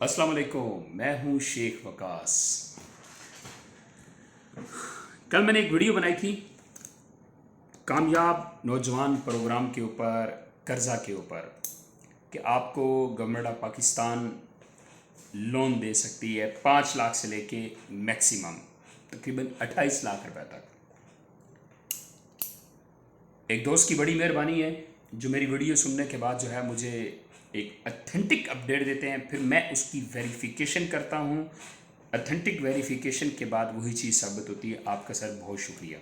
अस्सलाम वालेकुम, मैं हूँ शेख वकास। कल मैंने एक वीडियो बनाई थी कामयाब नौजवान प्रोग्राम के ऊपर, कर्ज़ा के ऊपर, कि आपको गवर्नमेंट ऑफ पाकिस्तान लोन दे सकती है 5 लाख से लेके मैक्सिमम तकरीबन 28 लाख रुपए तक। एक दोस्त की बड़ी मेहरबानी है जो मेरी वीडियो सुनने के बाद जो है मुझे एक अथेंटिक अपडेट देते हैं, फिर मैं उसकी वेरिफिकेशन करता हूँ। अथेंटिक वेरिफिकेशन के बाद वही चीज़ साबित होती है। आपका सर बहुत शुक्रिया।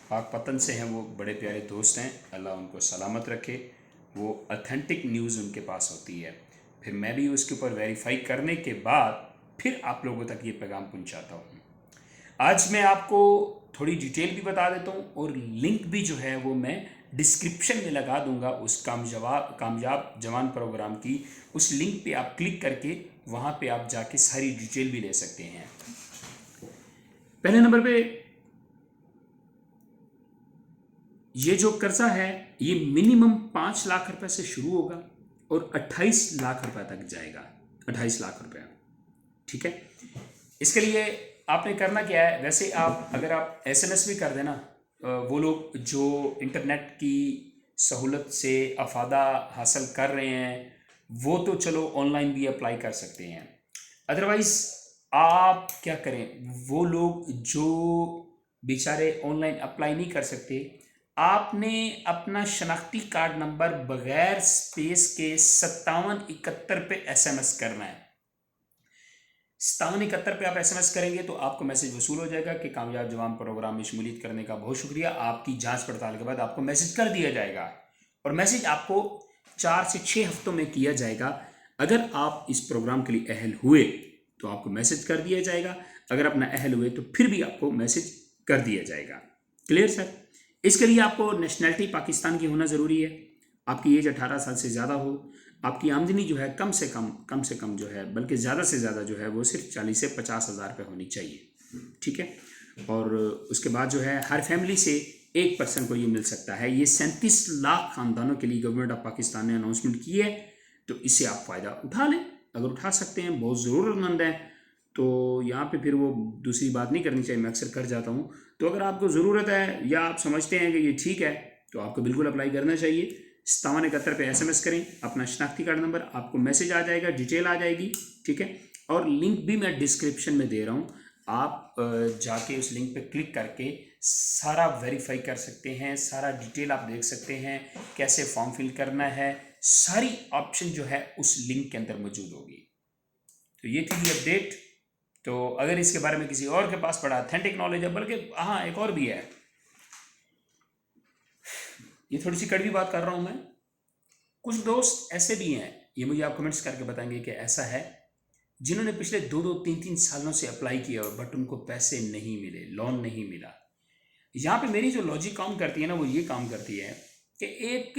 पाक पतन से हैं वो, बड़े प्यारे दोस्त हैं, अल्लाह उनको सलामत रखे। वो अथेंटिक न्यूज़ उनके पास होती है, फिर मैं भी उसके ऊपर वेरीफाई करने के बाद फिर आप लोगों तक ये पैगाम पहुंचाता हूँ। आज मैं आपको थोड़ी डिटेल भी बता देता हूँ और लिंक भी जो है वो मैं डिस्क्रिप्शन में लगा दूंगा उस कामयाब जवान प्रोग्राम की। उस लिंक पे आप क्लिक करके वहाँ पे आप जाके सारी डिटेल भी ले सकते हैं। पहले नंबर पे ये जो कर्जा है ये मिनिमम 5 लाख रुपए से शुरू होगा और 28 लाख रुपए तक जाएगा। 28 लाख रुपए, ठीक है। इसके लिए आपने करना क्या है, वैसे आप अगर आप एसएमएस भी कर देना, वो लोग जो इंटरनेट की सहूलत से अफादा हासिल कर रहे हैं वो तो चलो ऑनलाइन भी अप्लाई कर सकते हैं। अदरवाइज़ आप क्या करें, वो लोग जो बेचारे ऑनलाइन अप्लाई नहीं कर सकते, आपने अपना शनाख्ती कार्ड नंबर बगैर स्पेस के 5771 पे एसएमएस करना है। 5771 पे आप एसएमएस करेंगे तो आपको मैसेज वसूल हो जाएगा कि कामयाब जवान प्रोग्राम में शमूलियत करने का बहुत शुक्रिया। आपकी जांच पड़ताल के बाद आपको मैसेज कर दिया जाएगा और मैसेज आपको 4 से 6 हफ्तों में किया जाएगा। अगर आप इस प्रोग्राम के लिए अहल हुए तो आपको मैसेज कर दिया जाएगा, अगर आप ना अहल हुए तो फिर भी आपको मैसेज कर दिया जाएगा। Clear sir? इसके लिए आपको नेशनैलिटी पाकिस्तान की होना ज़रूरी है, आपकी एज 18 साल से ज़्यादा हो, आपकी आमदनी जो है कम से कम जो है, बल्कि ज़्यादा से ज़्यादा जो है वो सिर्फ 40 से 50 हज़ार रुपये होनी चाहिए, ठीक है। और उसके बाद जो है हर फैमिली से एक पर्सन को ये मिल सकता है। ये 37 लाख ख़ानदानों के लिए गवर्नमेंट ऑफ पाकिस्तान ने अनाउंसमेंट की है, तो इससे आप फ़ायदा उठा लें। अगर उठा सकते हैं, बहुत ज़रूरतमंद है, तो यहाँ पे फिर वो दूसरी बात नहीं करनी चाहिए। मैं अक्सर कर जाता हूँ। तो अगर आपको ज़रूरत है या आप समझते हैं कि ये ठीक है तो आपको बिल्कुल अप्लाई करना चाहिए। 5771 पे एसएमएस करें, अपना शनाख्ती कार्ड नंबर, आपको मैसेज आ जाएगा, डिटेल आ जाएगी, ठीक है। और लिंक भी मैं डिस्क्रिप्शन में दे रहा हूँ, आप जाके उस लिंक पे क्लिक करके सारा वेरीफाई कर सकते हैं, सारा डिटेल आप देख सकते हैं, कैसे फॉर्म फिल करना है, सारी ऑप्शन जो है उस लिंक के अंदर मौजूद होगी। तो ये थी अपडेट। तो अगर इसके बारे में किसी और के पास बड़ा अथेंटिक नॉलेज है, बल्कि हाँ एक और भी है, ये थोड़ी सी कड़वी बात कर रहा हूँ मैं, कुछ दोस्त ऐसे भी हैं, ये मुझे आप कमेंट्स करके बताएंगे कि ऐसा है, जिन्होंने पिछले 2-2, 3-3 सालों से अप्लाई किया बट उनको पैसे नहीं मिले, लोन नहीं मिला। यहाँ पे मेरी जो लॉजिक काम करती है ना, वो ये काम करती है कि एक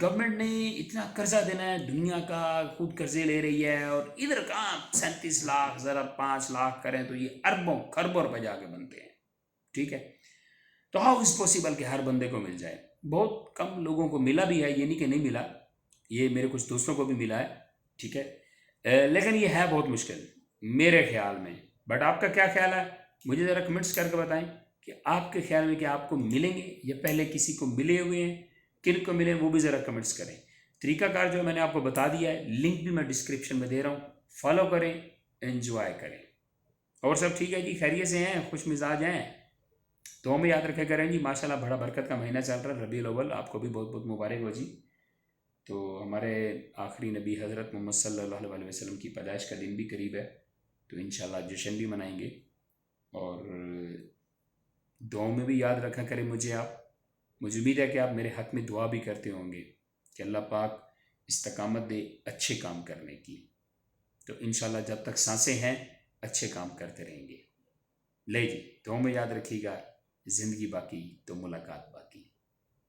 गवर्नमेंट ने इतना कर्जा देना है, दुनिया का खुद कर्जे ले रही है, और इधर कहाँ 37 लाख, ज़रा 5 लाख करें तो ये अरबों खरबों रुपये जाके बनते हैं, ठीक है। तो हाउ इज़ पॉसिबल कि हर बंदे को मिल जाए? बहुत कम लोगों को मिला भी है, ये नहीं कि नहीं मिला, ये मेरे कुछ दोस्तों को भी मिला है, ठीक है। लेकिन ये है बहुत मुश्किल मेरे ख्याल में। बट आपका क्या ख्याल है, मुझे ज़रा कमेंट्स करके बताएं कि आपके ख्याल में कि आपको मिलेंगे या पहले किसी को मिले हुए हैं, किन को मिले, वो भी ज़रा कमेंट्स करें। तरीकाकार जो मैंने आपको बता दिया है, लिंक भी मैं डिस्क्रिप्शन में दे रहा हूँ, फॉलो करें, एंजॉय करें। और सब ठीक है जी, खैरियत से हैं, खुश मिजाज हैं, तो में याद रखे करें जी। माशाल्लाह बड़ा बरकत का महीना चल रहा है, रबीउल अव्वल, आपको भी बहुत बहुत मुबारक हो जी। तो हमारे आखिरी नबी हज़रत मोहम्मद सल्लल्लाहु अलैहि वसल्लम की पैदाइश का दिन भी करीब है, तो इंशाल्लाह जश्न भी मनाएंगे। और दुआ में भी याद रखा करें मुझे आप, मुझे उम्मीद है कि आप मेरे हक़ में दुआ भी करते होंगे कि अल्लाह पाक इस्तकामत दे अच्छे काम करने की। तो इंशाल्लाह जब तक सांसें हैं अच्छे काम करते रहेंगे। ले जी, दुआ में याद रखिएगा, ज़िंदगी बाकी तो मुलाकात बाकी।